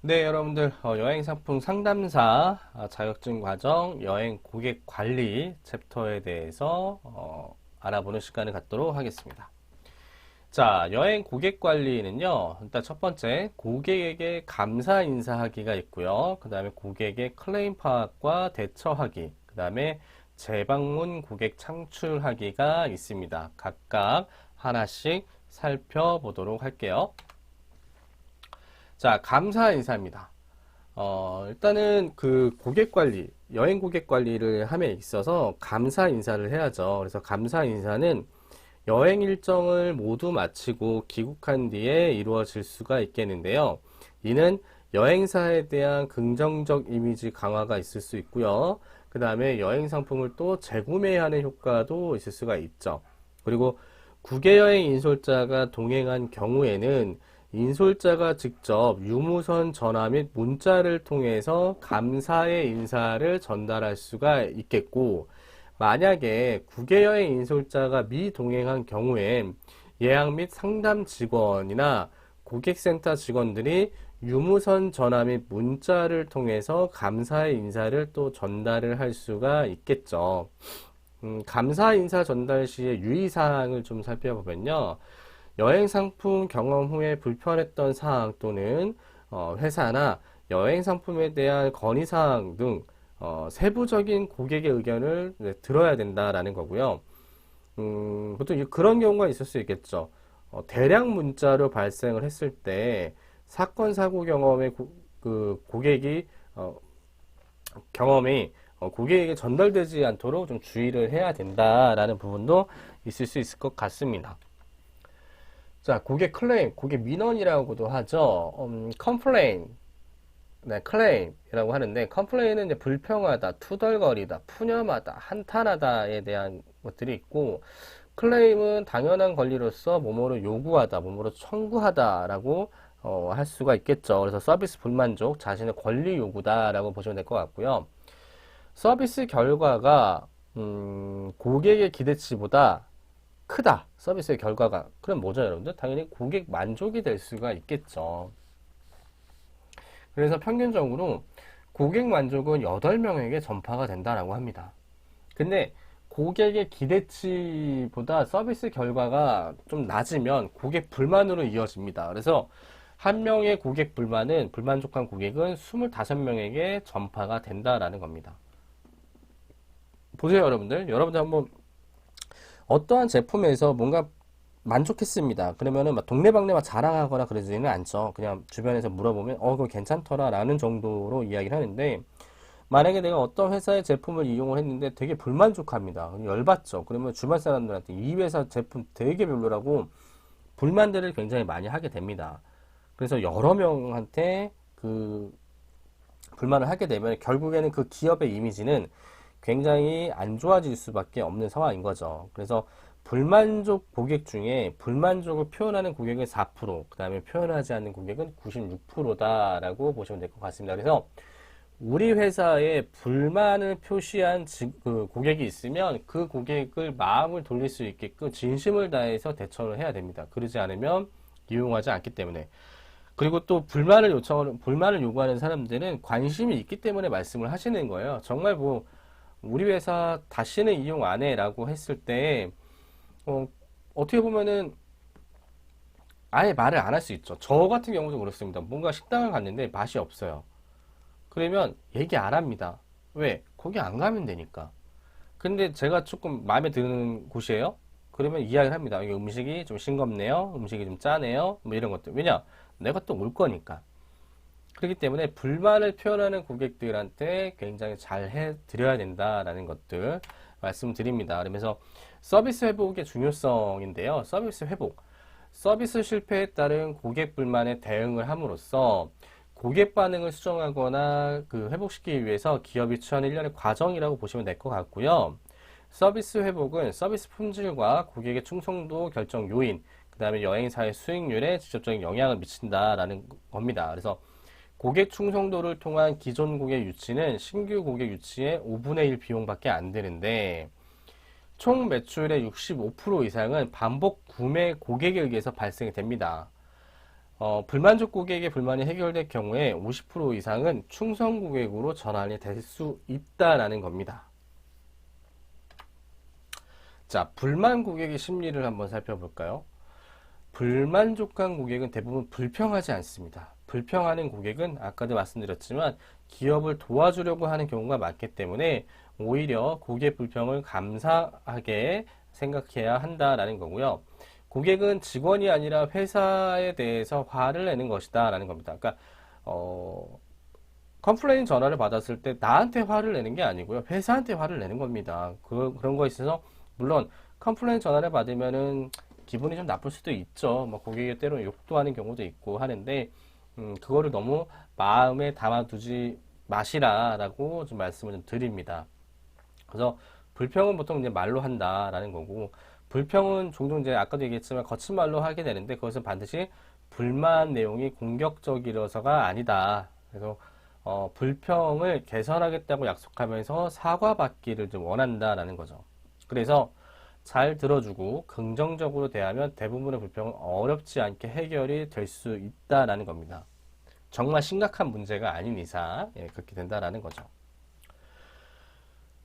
네, 여러분들 여행 상품 상담사 자격증 과정 여행 고객 관리 챕터에 대해서 알아보는 시간을 갖도록 하겠습니다. 자, 여행 고객 관리는요. 일단 첫 번째 고객에게 감사 인사하기가 있고요. 그 다음에 고객의 클레임 파악과 대처하기, 그 다음에 재방문 고객 창출하기가 있습니다. 각각 하나씩 살펴보도록 할게요. 자, 감사 인사입니다. 일단은 그 고객 관리, 여행 고객 관리를 함에 있어서 감사 인사를 해야죠. 그래서 감사 인사는 여행 일정을 모두 마치고 귀국한 뒤에 이루어질 수가 있겠는데요. 이는 여행사에 대한 긍정적 이미지 강화가 있을 수 있고요. 그 다음에 여행 상품을 또 재구매하는 효과도 있을 수가 있죠. 그리고 국외여행 인솔자가 동행한 경우에는 인솔자가 직접 유무선 전화 및 문자를 통해서 감사의 인사를 전달할 수가 있겠고, 만약에 국외여행 인솔자가 미동행한 경우엔 예약 및 상담 직원이나 고객센터 직원들이 유무선 전화 및 문자를 통해서 감사의 인사를 또 전달을 할 수가 있겠죠. 감사 인사 전달 시의 유의사항을 좀 살펴보면요. 여행 상품 경험 후에 불편했던 사항 또는 회사나 여행 상품에 대한 건의사항 등 세부적인 고객의 의견을 들어야 된다라는 거고요. 보통 그런 경우가 있을 수 있겠죠. 대량 문자로 발생을 했을 때 사건 사고 경험의 그 고객이 경험이 고객에게 전달되지 않도록 좀 주의를 해야 된다라는 부분도 있을 수 있을 것 같습니다. 자, 고객 클레임, 고객 민원이라고도 하죠. 컴플레인, 네, 클레임이라고 하는데, 컴플레인은 이제 불평하다, 투덜거리다, 푸념하다, 한탄하다에 대한 것들이 있고, 클레임은 당연한 권리로서 뭐뭐를 요구하다, 뭐뭐를 청구하다라고 할 수가 있겠죠. 그래서 서비스 불만족, 자신의 권리 요구다라고 보시면 될 것 같고요. 서비스 결과가 고객의 기대치보다 크다. 서비스의 결과가. 그럼 뭐죠, 여러분들? 당연히 고객 만족이 될 수가 있겠죠. 그래서 평균적으로 고객 만족은 8명에게 전파가 된다라고 합니다. 근데 고객의 기대치보다 서비스 결과가 좀 낮으면 고객 불만으로 이어집니다. 그래서 한 명의 고객 불만은, 불만족한 고객은 25명에게 전파가 된다라는 겁니다. 보세요, 여러분들. 여러분들 한번 어떠한 제품에서 뭔가 만족했습니다. 그러면은 막 동네방네 막 자랑하거나 그러지는 않죠. 그냥 주변에서 물어보면 그거 괜찮더라 라는 정도로 이야기를 하는데, 만약에 내가 어떤 회사의 제품을 이용을 했는데 되게 불만족합니다. 열받죠. 그러면 주변 사람들한테 이 회사 제품 되게 별로라고 불만들을 굉장히 많이 하게 됩니다. 그래서 여러 명한테 그 불만을 하게 되면 결국에는 그 기업의 이미지는 굉장히 안 좋아질 수밖에 없는 상황인 거죠. 그래서 불만족 고객 중에 불만족을 표현하는 고객은 4%, 그 다음에 표현하지 않는 고객은 96%다라고 보시면 될 것 같습니다. 그래서 우리 회사에 불만을 표시한 그 고객이 있으면 그 고객을 마음을 돌릴 수 있게끔 진심을 다해서 대처를 해야 됩니다. 그러지 않으면 이용하지 않기 때문에. 그리고 또 불만을 요구하는 사람들은 관심이 있기 때문에 말씀을 하시는 거예요. 정말 뭐 우리 회사 다시는 이용 안 해라고 했을 때 어떻게 보면은 아예 말을 안 할 수 있죠. 저 같은 경우도 그렇습니다. 뭔가 식당을 갔는데 맛이 없어요. 그러면 얘기 안 합니다. 왜? 거기 안 가면 되니까. 근데 제가 조금 마음에 드는 곳이에요. 그러면 이야기를 합니다. 이게 음식이 좀 싱겁네요. 음식이 좀 짜네요. 뭐 이런 것들. 왜냐? 내가 또 올 거니까. 그렇기 때문에 불만을 표현하는 고객들한테 굉장히 잘 해드려야 된다라는 것들 말씀드립니다. 그러면서 서비스 회복의 중요성인데요. 서비스 회복. 서비스 실패에 따른 고객 불만에 대응을 함으로써 고객 반응을 수정하거나 그 회복시키기 위해서 기업이 취하는 일련의 과정이라고 보시면 될 것 같고요. 서비스 회복은 서비스 품질과 고객의 충성도 결정 요인, 그 다음에 여행사의 수익률에 직접적인 영향을 미친다라는 겁니다. 그래서 고객 충성도를 통한 기존 고객 유치는 신규 고객 유치의 5분의 1 비용밖에 안 되는데, 총 매출의 65% 이상은 반복 구매 고객에 의해서 발생이 됩니다. 불만족 고객의 불만이 해결될 경우에 50% 이상은 충성 고객으로 전환이 될 수 있다라는 겁니다. 자, 불만 고객의 심리를 한번 살펴볼까요? 불만족한 고객은 대부분 불평하지 않습니다. 불평하는 고객은 아까도 말씀드렸지만 기업을 도와주려고 하는 경우가 많기 때문에 오히려 고객 불평을 감사하게 생각해야 한다라는 거고요. 고객은 직원이 아니라 회사에 대해서 화를 내는 것이다 라는 겁니다. 그러니까 컴플레인 전화를 받았을 때 나한테 화를 내는 게 아니고요. 회사한테 화를 내는 겁니다. 그런 거에 있어서 물론 컴플레인 전화를 받으면은 기분이 좀 나쁠 수도 있죠. 뭐 고객이 때로 욕도 하는 경우도 있고 하는데 그거를 너무 마음에 담아두지 마시라라고 좀 말씀을 좀 드립니다. 그래서 불평은 보통 이제 말로 한다라는 거고 불평은 종종 이제 아까도 얘기했지만 거친 말로 하게 되는데 그것은 반드시 불만 내용이 공격적이어서가 아니다. 그래서 불평을 개선하겠다고 약속하면서 사과받기를 좀 원한다라는 거죠. 그래서 잘 들어주고 긍정적으로 대하면 대부분의 불평은 어렵지 않게 해결이 될 수 있다라는 겁니다. 정말 심각한 문제가 아닌 이상 그렇게 된다라는 거죠.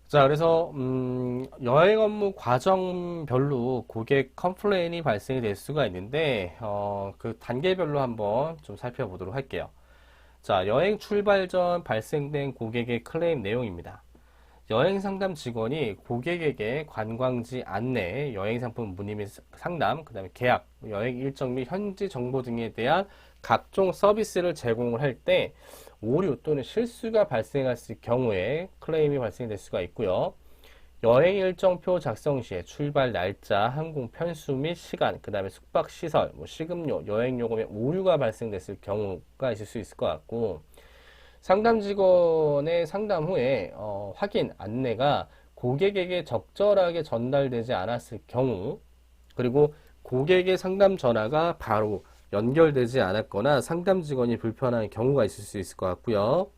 자, 그래서 여행 업무 과정별로 고객 컴플레인이 발생이 될 수가 있는데 그 단계별로 한번 좀 살펴보도록 할게요. 자, 여행 출발 전 발생된 고객의 클레임 내용입니다. 여행 상담 직원이 고객에게 관광지 안내, 여행 상품 문의 및 상담, 그 다음에 계약, 여행 일정 및 현지 정보 등에 대한 각종 서비스를 제공을 할 때 오류 또는 실수가 발생했을 경우에 클레임이 발생될 수가 있고요. 여행 일정표 작성 시에 출발 날짜, 항공 편수 및 시간, 그 다음에 숙박 시설, 뭐 식음료, 여행 요금에 오류가 발생됐을 경우가 있을 수 있을 것 같고, 상담 직원의 상담 후에 확인 안내가 고객에게 적절하게 전달되지 않았을 경우, 그리고 고객의 상담 전화가 바로 연결되지 않았거나 상담 직원이 불편한 경우가 있을 수 있을 것 같고요.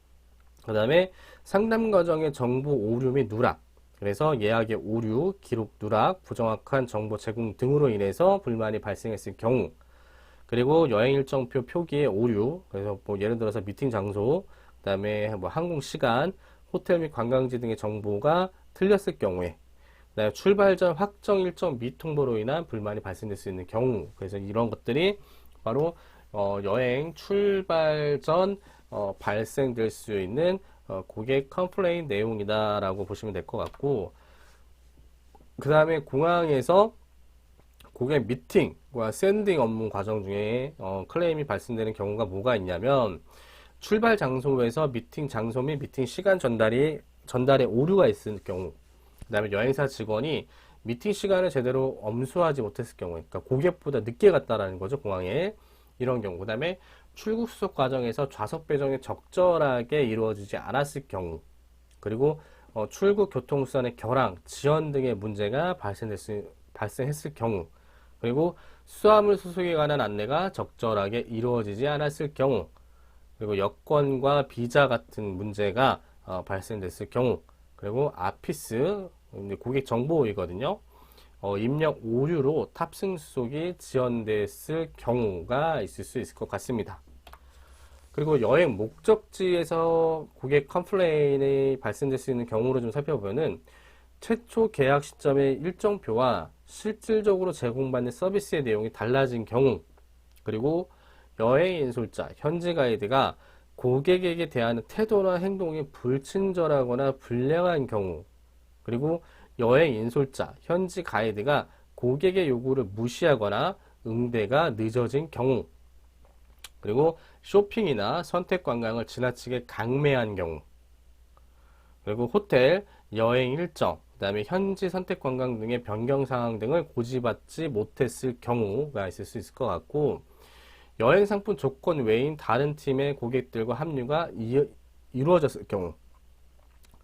그 다음에 상담 과정의 정보 오류 및 누락, 그래서 예약의 오류, 기록 누락, 부정확한 정보 제공 등으로 인해서 불만이 발생했을 경우, 그리고 여행 일정표 표기의 오류, 그래서 뭐 예를 들어서 미팅 장소, 그 다음에 뭐 항공 시간, 호텔 및 관광지 등의 정보가 틀렸을 경우에, 그다음에 출발 전 확정 일정 미통보로 인한 불만이 발생될 수 있는 경우, 그래서 이런 것들이 바로 여행 출발 전 발생될 수 있는 고객 컴플레인 내용이다라고 보시면 될 것 같고, 그 다음에 공항에서 고객 미팅과 샌딩 업무 과정 중에 클레임이 발생되는 경우가 뭐가 있냐면 출발 장소에서 미팅 장소 및 미팅 시간 전달에 오류가 있을 경우, 그 다음에 여행사 직원이 미팅 시간을 제대로 엄수하지 못했을 경우, 그러니까 고객보다 늦게 갔다라는 거죠, 공항에. 이런 경우. 그 다음에 출국 수속 과정에서 좌석 배정이 적절하게 이루어지지 않았을 경우, 그리고 출국 교통수단의 결항, 지연 등의 문제가 발생했을 경우, 그리고 수화물 수속에 관한 안내가 적절하게 이루어지지 않았을 경우, 그리고 여권과 비자 같은 문제가 발생됐을 경우, 그리고 아피스, 고객 정보이거든요. 입력 오류로 탑승 수속이 지연됐을 경우가 있을 수 있을 것 같습니다. 그리고 여행 목적지에서 고객 컴플레인이 발생될 수 있는 경우를 좀 살펴보면은 최초 계약 시점의 일정표와 실질적으로 제공받는 서비스의 내용이 달라진 경우, 그리고 여행 인솔자, 현지 가이드가 고객에게 대하는 태도나 행동이 불친절하거나 불량한 경우, 그리고 여행 인솔자, 현지 가이드가 고객의 요구를 무시하거나 응대가 늦어진 경우, 그리고 쇼핑이나 선택 관광을 지나치게 강매한 경우, 그리고 호텔, 여행 일정, 그 다음에 현지 선택 관광 등의 변경 사항 등을 고지받지 못했을 경우가 있을 수 있을 것 같고, 여행 상품 조건 외인 다른 팀의 고객들과 합류가 이루어졌을 경우,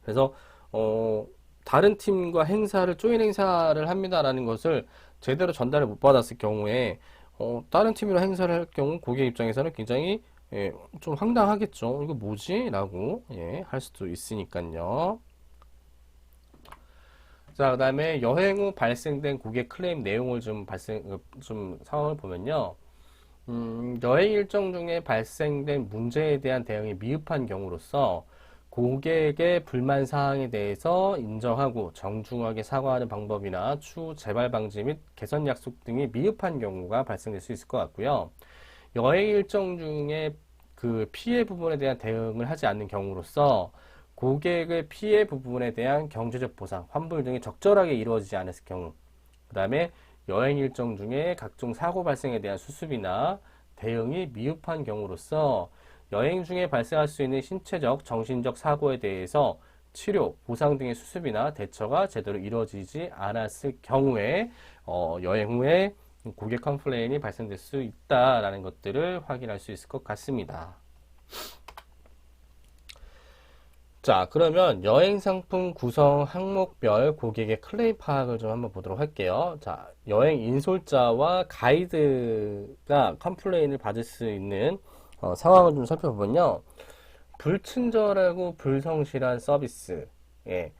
그래서 다른 팀과 조인 행사를 합니다라는 것을 제대로 전달을 못 받았을 경우에 다른 팀이랑 행사를 할 경우 고객 입장에서는 굉장히 좀 황당하겠죠. 이거 뭐지? 라고 할 수도 있으니까요. 자, 그 다음에 여행 후 발생된 고객 클레임 내용을 좀 상황을 보면요. 여행 일정 중에 발생된 문제에 대한 대응이 미흡한 경우로서 고객의 불만 사항에 대해서 인정하고 정중하게 사과하는 방법이나 추후 재발 방지 및 개선 약속 등이 미흡한 경우가 발생될 수 있을 것 같고요. 여행 일정 중에 그 피해 부분에 대한 대응을 하지 않는 경우로서 고객의 피해 부분에 대한 경제적 보상, 환불 등이 적절하게 이루어지지 않았을 경우, 그 다음에 여행 일정 중에 각종 사고 발생에 대한 수습이나 대응이 미흡한 경우로서 여행 중에 발생할 수 있는 신체적, 정신적 사고에 대해서 치료, 보상 등의 수습이나 대처가 제대로 이루어지지 않았을 경우에 여행 후에 고객 컴플레인이 발생될 수 있다라는 것들을 확인할 수 있을 것 같습니다. 자, 그러면 여행 상품 구성 항목별 고객의 클레임 파악을 좀 한번 보도록 할게요. 자, 여행 인솔자와 가이드가 컴플레인을 받을 수 있는 상황을 좀 살펴보면요. 불친절하고 불성실한 서비스. 예.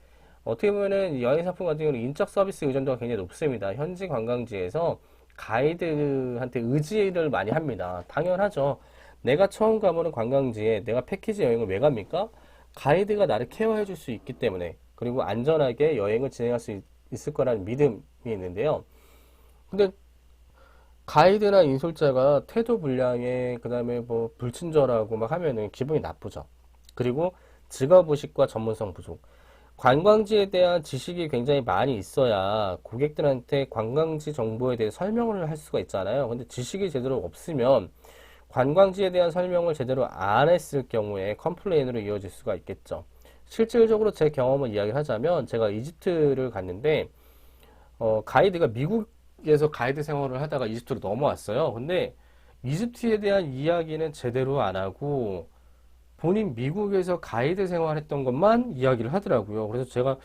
어떻게 보면은 여행 상품 같은 경우는 인적 서비스 의존도가 굉장히 높습니다. 현지 관광지에서 가이드한테 의지를 많이 합니다. 당연하죠. 내가 처음 가보는 관광지에 내가 패키지 여행을 왜 갑니까? 가이드가 나를 케어해 줄 수 있기 때문에, 그리고 안전하게 여행을 진행할 수 있을 거라는 믿음이 있는데요. 근데 가이드나 인솔자가 태도 불량에, 그 다음에 뭐 불친절하고 막 하면은 기분이 나쁘죠. 그리고 직업의식과 전문성 부족. 관광지에 대한 지식이 굉장히 많이 있어야 고객들한테 관광지 정보에 대해 설명을 할 수가 있잖아요. 근데 지식이 제대로 없으면 관광지에 대한 설명을 제대로 안 했을 경우에 컴플레인으로 이어질 수가 있겠죠. 실질적으로 제 경험을 이야기를 하자면 제가 이집트를 갔는데 가이드가 미국에서 가이드 생활을 하다가 이집트로 넘어왔어요. 근데 이집트에 대한 이야기는 제대로 안 하고 본인 미국에서 가이드 생활했던 것만 이야기를 하더라고요. 그래서 제가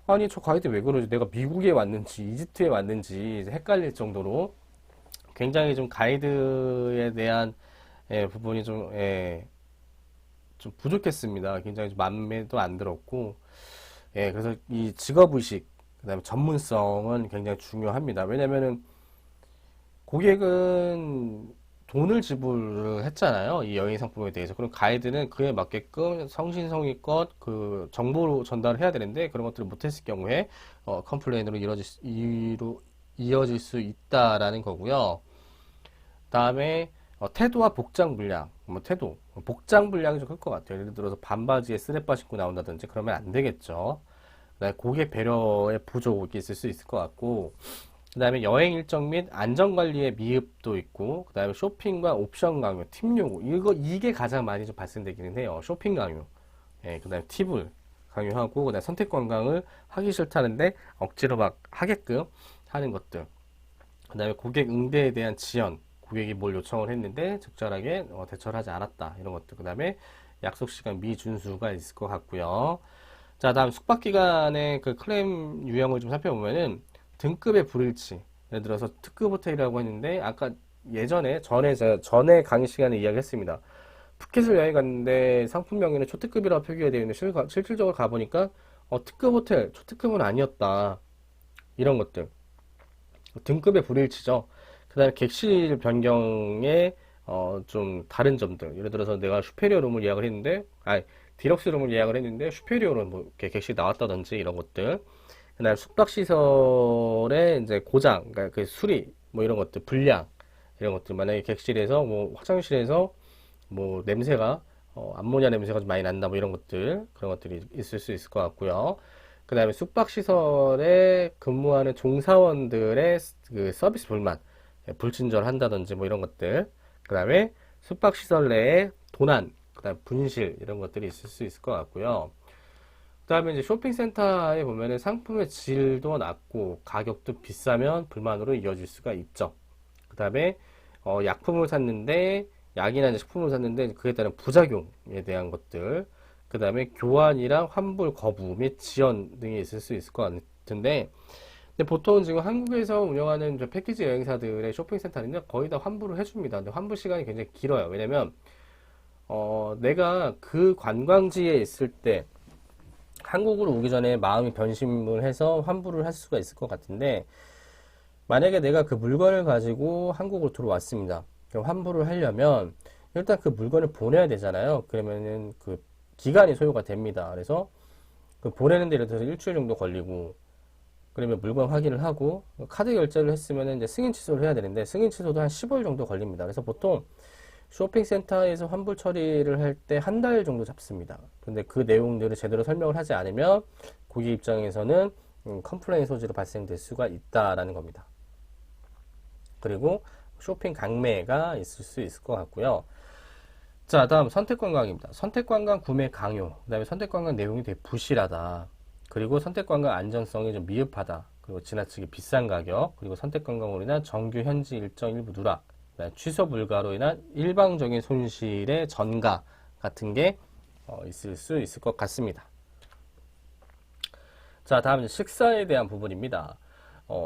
아니 저 가이드 왜 그러지? 내가 미국에 왔는지 이집트에 왔는지 헷갈릴 정도로 굉장히 좀 가이드에 대한 부분이 좀 부족했습니다. 굉장히 좀 맘에도 안 들었고, 그래서 이 직업의식, 그다음에 전문성은 굉장히 중요합니다. 왜냐면은 고객은 돈을 지불을 했잖아요. 이 여행 상품에 대해서. 그럼 가이드는 그에 맞게끔 성신성의껏 그 정보로 전달을 해야 되는데 그런 것들을 못했을 경우에 컴플레인으로 이어질 수 있다라는 거고요. 다음에 태도와 복장 불량, 뭐 태도, 복장 불량이 좀 클 것 같아요. 예를 들어서 반바지에 쓰레빠 신고 나온다든지 그러면 안 되겠죠. 그다음에 고객 배려의 부족이 있을 수 있을 것 같고, 그다음에 여행 일정 및 안전 관리의 미흡도 있고, 그다음에 쇼핑과 옵션 강요, 팁 요구, 이게 가장 많이 좀 발생되기는 해요. 쇼핑 강요, 그다음에 팁을 강요하고, 그다음에 선택 관광을 하기 싫다는데 억지로 막 하게끔 하는 것들. 그다음에 고객 응대에 대한 지연, 고객이 뭘 요청을 했는데 적절하게 대처를 하지 않았다, 이런 것들. 그 다음에 약속 시간 미준수가 있을 것 같고요. 자, 다음 숙박 기간의 그 클레임 유형을 좀 살펴보면은 등급의 불일치. 예를 들어서 특급 호텔이라고 했는데 아까 전에 강의 시간에 이야기했습니다. 푸켓을 여행 갔는데 상품 명에는 초특급이라고 표기가 되어 있는데 실질적으로 가보니까 특급 호텔 초특급은 아니었다, 이런 것들. 등급의 불일치죠. 그 다음에 객실 변경에 좀 다른 점들. 예를 들어서 내가 슈페리어 룸을 예약을 했는데, 아니, 디럭스 룸을 예약을 했는데 슈페리어는 뭐 이렇게 객실 나왔다든지 이런 것들. 그 다음에 숙박시설의 이제 고장, 그러니까 그 수리, 뭐 이런 것들, 불량, 이런 것들. 만약에 객실에서 뭐 화장실에서 뭐 냄새가, 암모니아 냄새가 좀 많이 난다, 뭐 이런 것들. 그런 것들이 있을 수 있을 것 같고요. 그 다음에 숙박시설에 근무하는 종사원들의 그 서비스 불만, 불친절한다든지 뭐 이런 것들. 그 다음에 숙박시설 내에 도난, 그 다음 분실, 이런 것들이 있을 수 있을 것 같고요. 그 다음에 이제 쇼핑센터에 보면은 상품의 질도 낮고 가격도 비싸면 불만으로 이어질 수가 있죠. 그 다음에 약품을 샀는데, 약이나 이제 식품을 샀는데 그에 따른 부작용에 대한 것들. 그 다음에 교환이랑 환불 거부 및 지연 등이 있을 수 있을 것 같은데, 근데 보통 지금 한국에서 운영하는 저 패키지 여행사들의 쇼핑센터는요, 거의 다 환불을 해줍니다. 근데 환불 시간이 굉장히 길어요. 왜냐면, 내가 그 관광지에 있을 때, 한국으로 오기 전에 마음이 변심을 해서 환불을 할 수가 있을 것 같은데, 만약에 내가 그 물건을 가지고 한국으로 들어왔습니다. 환불을 하려면 일단 그 물건을 보내야 되잖아요. 그러면은 그 기간이 소요가 됩니다. 그래서 그 보내는 데 예를 들어서 일주일 정도 걸리고, 그러면 물건 확인을 하고 카드 결제를 했으면 이제 승인 취소를 해야 되는데 승인 취소도 한 15일 정도 걸립니다. 그래서 보통 쇼핑센터에서 환불 처리를 할 때 한 달 정도 잡습니다. 근데 그 내용들을 제대로 설명을 하지 않으면 고객 입장에서는 컴플레인 소지로 발생될 수가 있다라는 겁니다. 그리고 쇼핑 강매가 있을 수 있을 것 같고요. 자, 다음 선택관광입니다. 선택관광 구매 강요. 그 다음에 선택관광 내용이 되게 부실하다. 그리고 선택관광 안전성이 좀 미흡하다. 그리고 지나치게 비싼 가격. 그리고 선택관광으로 인한 정규 현지 일정 일부 누락. 취소 불가로 인한 일방적인 손실의 전가 같은 게 있을 수 있을 것 같습니다. 자, 다음은 식사에 대한 부분입니다.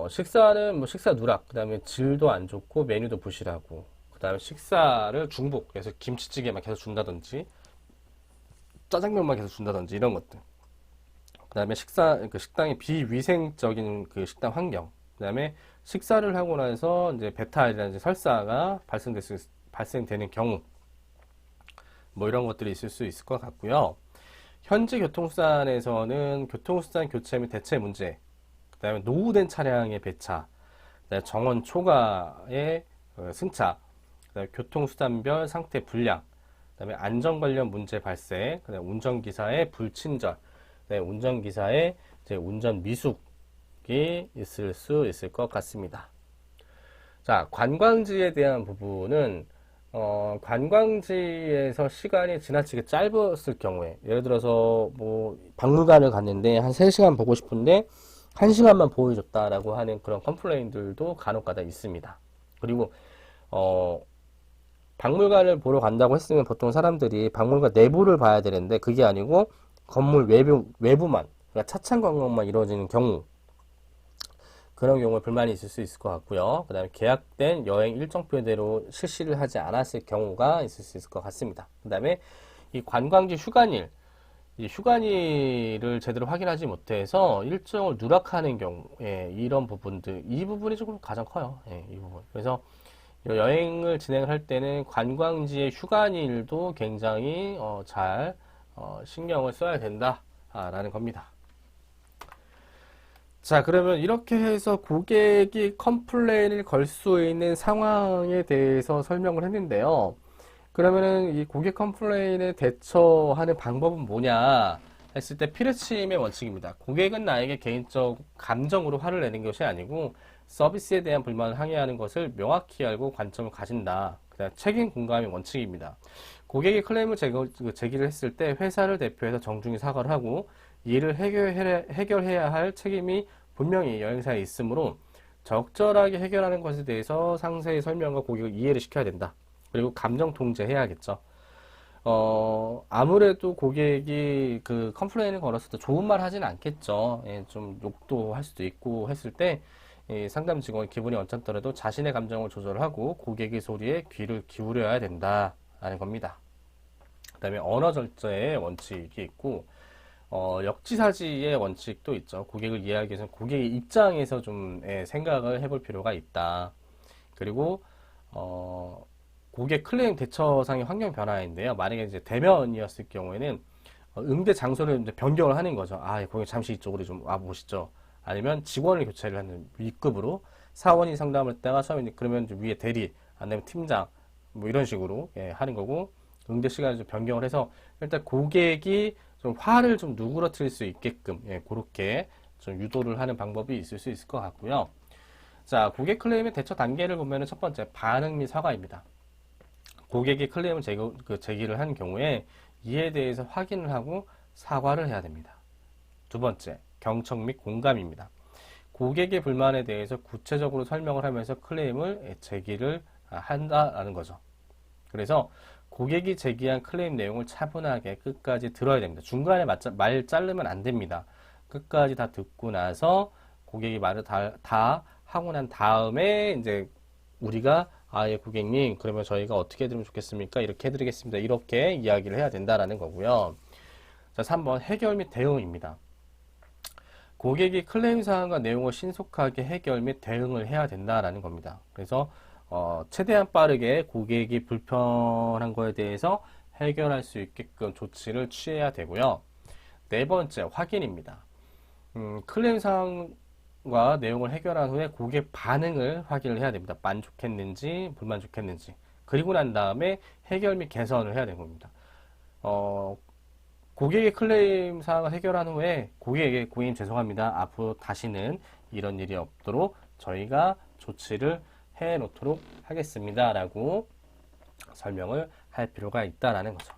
식사는 뭐 식사 누락, 그 다음에 질도 안 좋고 메뉴도 부실하고, 그 다음에 식사를 중복해서 김치찌개만 계속 준다든지, 짜장면만 계속 준다든지 이런 것들. 그 다음에 그 식당의 비위생적인 그 식당 환경. 그 다음에 식사를 하고 나서 이제 배탈이라든지 설사가 발생되는 경우, 뭐 이런 것들이 있을 수 있을 것 같고요. 현지 교통수단에서는 교통수단 교체 및 대체 문제, 그 다음에 노후된 차량의 배차, 그다음에 정원 초과의 승차, 그다음에 교통수단별 상태 불량, 그다음에 안전 관련 문제 발생, 그다음에 운전기사의 불친절, 그다음에 운전기사의 이제 운전 미숙이 있을 수 있을 것 같습니다. 자, 관광지에 대한 부분은 관광지에서 시간이 지나치게 짧았을 경우에, 예를 들어서 뭐 박물관을 갔는데 한 3시간 보고 싶은데 1시간만 보여줬다라고 하는 그런 컴플레인들도 간혹가다 있습니다. 그리고 박물관을 보러 간다고 했으면 보통 사람들이 박물관 내부를 봐야 되는데 그게 아니고 건물 외부만, 그러니까 차창 관광만 이루어지는 경우, 그런 경우에 불만이 있을 수 있을 것 같고요. 그 다음에 계약된 여행 일정표대로 실시를 하지 않았을 경우가 있을 수 있을 것 같습니다. 그 다음에 이 관광지 휴관일, 이 휴관일을 제대로 확인하지 못해서 일정을 누락하는 경우, 예, 이런 부분들, 이 부분이 조금 가장 커요. 예, 이 부분. 그래서 여행을 진행을 할 때는 관광지의 휴관일도 굉장히 잘 신경을 써야 된다라는 겁니다. 자, 그러면 이렇게 해서 고객이 컴플레인을 걸 수 있는 상황에 대해서 설명을 했는데요. 그러면은 이 고객 컴플레인에 대처하는 방법은 뭐냐 했을 때 피르침의 원칙입니다. 고객은 나에게 개인적 감정으로 화를 내는 것이 아니고 서비스에 대한 불만을 항의하는 것을 명확히 알고 관점을 가진다. 그다음 책임 공감의 원칙입니다. 고객이 클레임을 제기를 했을 때 회사를 대표해서 정중히 사과를 하고 이를 해결해야 할 책임이 분명히 여행사에 있으므로 적절하게 해결하는 것에 대해서 상세히 설명과 고객을 이해를 시켜야 된다. 그리고 감정 통제해야겠죠. 아무래도 고객이 그 컴플레인을 걸었을 때 좋은 말 하진 않겠죠. 예, 좀 욕도 할 수도 있고 했을 때 상담 직원이 기분이 언짢더라도 자신의 감정을 조절하고 고객의 소리에 귀를 기울여야 된다라는 겁니다. 그 다음에 언어 절제의 원칙이 있고 역지사지의 원칙도 있죠. 고객을 이해하기 위해서는 고객의 입장에서 좀 생각을 해볼 필요가 있다. 그리고 고객 클레임 대처상의 환경 변화인데요. 만약에 이제 대면이었을 경우에는 응대 장소를 이제 변경을 하는 거죠. 아, 고객 잠시 이쪽으로 좀 와보시죠. 아니면 직원을 교체를 하는 윗급으로 사원이 상담을 했다가 처음에 그러면 이제 위에 대리, 아니면 팀장 뭐 이런 식으로 하는 거고 응대 시간을 좀 변경을 해서 일단 고객이 좀 화를 좀 누그러뜨릴 수 있게끔 그렇게 좀 유도를 하는 방법이 있을 수 있을 것 같고요. 자, 고객 클레임의 대처 단계를 보면은 첫 번째 반응 및 사과입니다. 고객이 클레임을 제기를 한 경우에 이에 대해서 확인을 하고 사과를 해야 됩니다. 두 번째, 경청 및 공감입니다. 고객의 불만에 대해서 구체적으로 설명을 하면서 클레임을 제기를 한다라는 거죠. 그래서 고객이 제기한 클레임 내용을 차분하게 끝까지 들어야 됩니다. 중간에 말 자르면 안 됩니다. 끝까지 다 듣고 나서 고객이 말을 다 하고 난 다음에 이제 우리가 예, 고객님, 그러면 저희가 어떻게 해드리면 좋겠습니까? 이렇게 해드리겠습니다. 이렇게 이야기를 해야 된다라는 거고요. 자, 3번 해결 및 대응입니다. 고객이 클레임 사항과 내용을 신속하게 해결 및 대응을 해야 된다라는 겁니다. 그래서 최대한 빠르게 고객이 불편한 거에 대해서 해결할 수 있게끔 조치를 취해야 되고요. 네 번째, 확인입니다. 클레임 사항과 내용을 해결한 후에 고객 반응을 확인을 해야 됩니다. 만족했는지, 불만족했는지. 그리고 난 다음에 해결 및 개선을 해야 되는 겁니다. 고객의 클레임 사항을 해결한 후에 고객에게 고객님 죄송합니다. 앞으로 다시는 이런 일이 없도록 저희가 조치를 해 놓도록 하겠습니다. 라고 설명을 할 필요가 있다라는 거죠.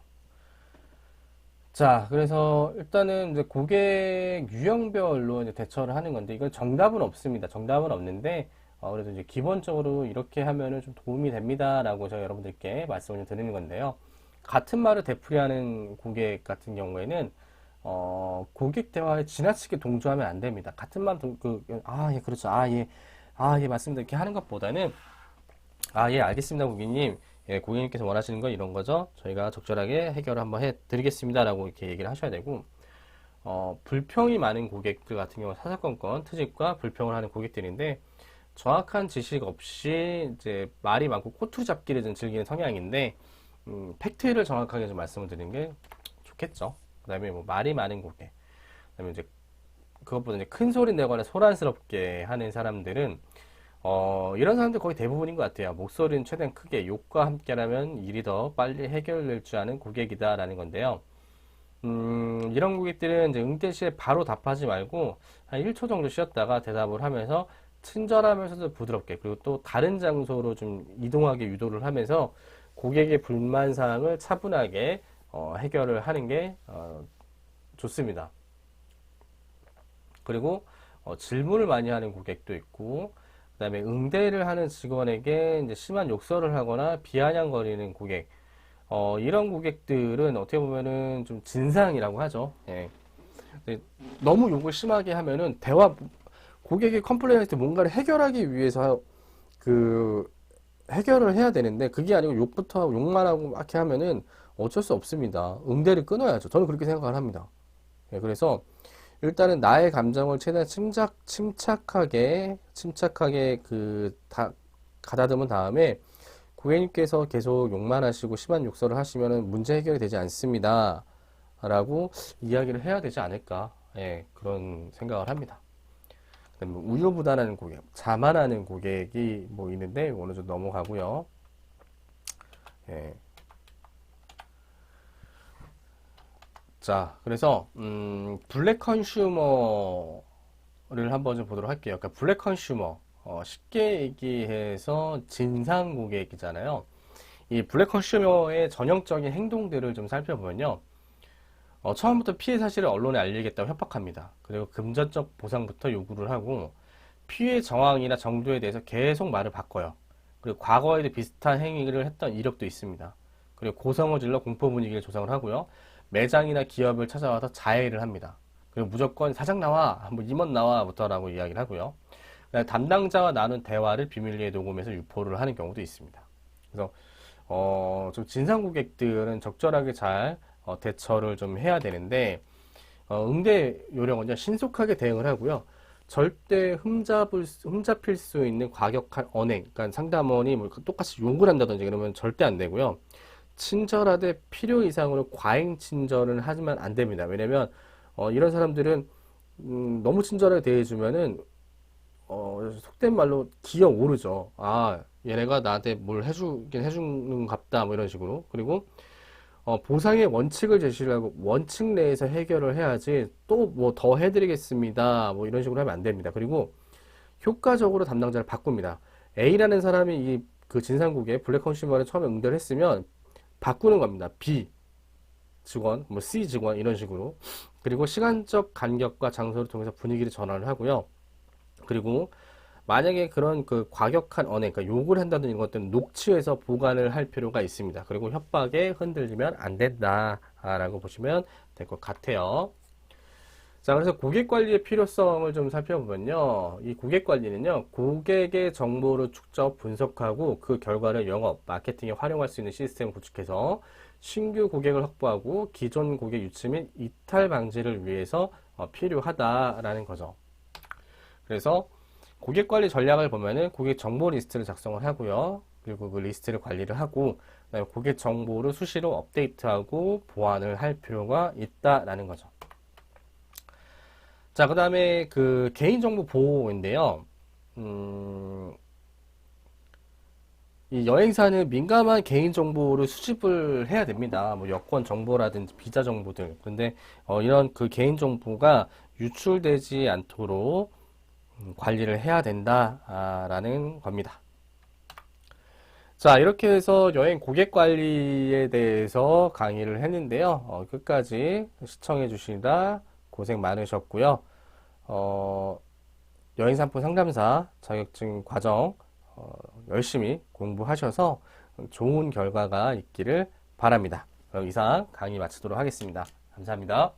자, 그래서 일단은 이제 고객 유형별로 이제 대처를 하는 건데, 이건 정답은 없습니다. 정답은 없는데, 그래도 이제 기본적으로 이렇게 하면은 좀 도움이 됩니다라고 제가 여러분들께 말씀을 드리는 건데요. 같은 말을 되풀이하는 고객 같은 경우에는, 고객 대화에 지나치게 동조하면 안 됩니다. 같은 말, 예, 그렇죠. 예, 맞습니다. 이렇게 하는 것보다는, 예, 알겠습니다, 고객님. 예, 고객님께서 원하시는 건 이런 거죠. 저희가 적절하게 해결을 한번 해드리겠습니다라고 이렇게 얘기를 하셔야 되고, 불평이 많은 고객들 같은 경우 사사건건 트집과 불평을 하는 고객들인데, 정확한 지식 없이 이제 말이 많고 꼬투리 잡기를 좀 즐기는 성향인데, 팩트를 정확하게 좀 말씀을 드리는 게 좋겠죠. 그 다음에 뭐 말이 많은 고객, 그 다음에 이제 그것보다 이제 큰 소리 내거나 소란스럽게 하는 사람들은 이런 사람들 거의 대부분인 것 같아요. 목소리는 최대한 크게 욕과 함께라면 일이 더 빨리 해결될 줄 아는 고객이다라는 건데요. 이런 고객들은 이제 응대 시에 바로 답하지 말고 한 1초 정도 쉬었다가 대답을 하면서 친절하면서도 부드럽게 그리고 또 다른 장소로 좀 이동하게 유도를 하면서 고객의 불만 사항을 차분하게 해결을 하는 게 좋습니다. 그리고 질문을 많이 하는 고객도 있고 그다음에 응대를 하는 직원에게 이제 심한 욕설을 하거나 비아냥거리는 고객, 이런 고객들은 어떻게 보면은 좀 진상이라고 하죠. 예. 너무 욕을 심하게 하면은 고객이 컴플레인할 때 뭔가를 해결하기 위해서 그 해결을 해야 되는데 그게 아니고 욕만 하고 막 이렇게 하면은 어쩔 수 없습니다. 응대를 끊어야죠. 저는 그렇게 생각을 합니다. 예, 그래서 일단은 나의 감정을 최대한 침착하게 가다듬은 다음에 고객님께서 계속 욕만 하시고 심한 욕설을 하시면은 문제 해결이 되지 않습니다. 라고 이야기를 해야 되지 않을까. 예, 그런 생각을 합니다. 그다음에 우유부단한 고객, 자만하는 고객이 뭐 있는데 어느 정도 넘어가고요. 예. 자, 그래서 블랙 컨슈머를 한번 좀 보도록 할게요. 그러니까 블랙 컨슈머, 쉽게 얘기해서 진상 고객이잖아요. 이 블랙 컨슈머의 전형적인 행동들을 좀 살펴보면요. 처음부터 피해 사실을 언론에 알리겠다고 협박합니다. 그리고 금전적 보상부터 요구를 하고 피해 정황이나 정도에 대해서 계속 말을 바꿔요. 그리고 과거에도 비슷한 행위를 했던 이력도 있습니다. 그리고 고성을 질러 공포 분위기를 조성을 하고요. 매장이나 기업을 찾아와서 자해를 합니다. 그리고 무조건 사장 나와, 뭐 임원 나와부터라고 이야기를 하고요. 담당자와 나눈 대화를 비밀리에 녹음해서 유포를 하는 경우도 있습니다. 그래서 좀 진상 고객들은 적절하게 잘 대처를 좀 해야 되는데 응대 요령은요 신속하게 대응을 하고요. 절대 흠잡힐 수 있는 과격한 언행, 그러니까 상담원이 뭐 똑같이 욕을 한다든지 그러면 절대 안 되고요. 친절하되 필요 이상으로 과잉 친절은 하지만 안 됩니다. 왜냐면 이런 사람들은 너무 친절하게 대해주면은 속된 말로 기어오르죠. 얘네가 나한테 뭘 해주긴 해주는 갑다 뭐 이런 식으로. 그리고 보상의 원칙을 제시를 하고 원칙 내에서 해결을 해야지 또 뭐 더 해드리겠습니다 뭐 이런 식으로 하면 안 됩니다. 그리고 효과적으로 담당자를 바꿉니다. A라는 사람이 그 진상국에 블랙 컨슈머를 처음에 응대를 했으면 바꾸는 겁니다. B 직원, 뭐 C 직원 이런 식으로. 그리고 시간적 간격과 장소를 통해서 분위기를 전환을 하고요. 그리고 만약에 그런 그 과격한 언행, 그러니까 욕을 한다든지 이런 것들은 녹취해서 보관을 할 필요가 있습니다. 그리고 협박에 흔들리면 안 된다라고 보시면 될 것 같아요. 자, 그래서 고객 관리의 필요성을 좀 살펴보면요. 이 고객 관리는요, 고객의 정보를 축적, 분석하고 그 결과를 영업, 마케팅에 활용할 수 있는 시스템을 구축해서 신규 고객을 확보하고 기존 고객 유치 및 이탈 방지를 위해서 필요하다라는 거죠. 그래서 고객 관리 전략을 보면은 고객 정보 리스트를 작성을 하고요. 그리고 그 리스트를 관리를 하고, 그다음에 고객 정보를 수시로 업데이트하고 보완을 할 필요가 있다라는 거죠. 자, 그 다음에 그 개인정보 보호인데요. 음, 이 여행사는 민감한 개인정보를 수집을 해야 됩니다. 뭐 여권 정보라든지 비자 정보들. 근데 이런 그 개인정보가 유출되지 않도록 관리를 해야 된다라는 겁니다. 자, 이렇게 해서 여행 고객 관리에 대해서 강의를 했는데요. 끝까지 시청해 주시다 고생 많으셨고요. 어, 여행상품 상담사 자격증 과정 열심히 공부하셔서 좋은 결과가 있기를 바랍니다. 그럼 이상 강의 마치도록 하겠습니다. 감사합니다.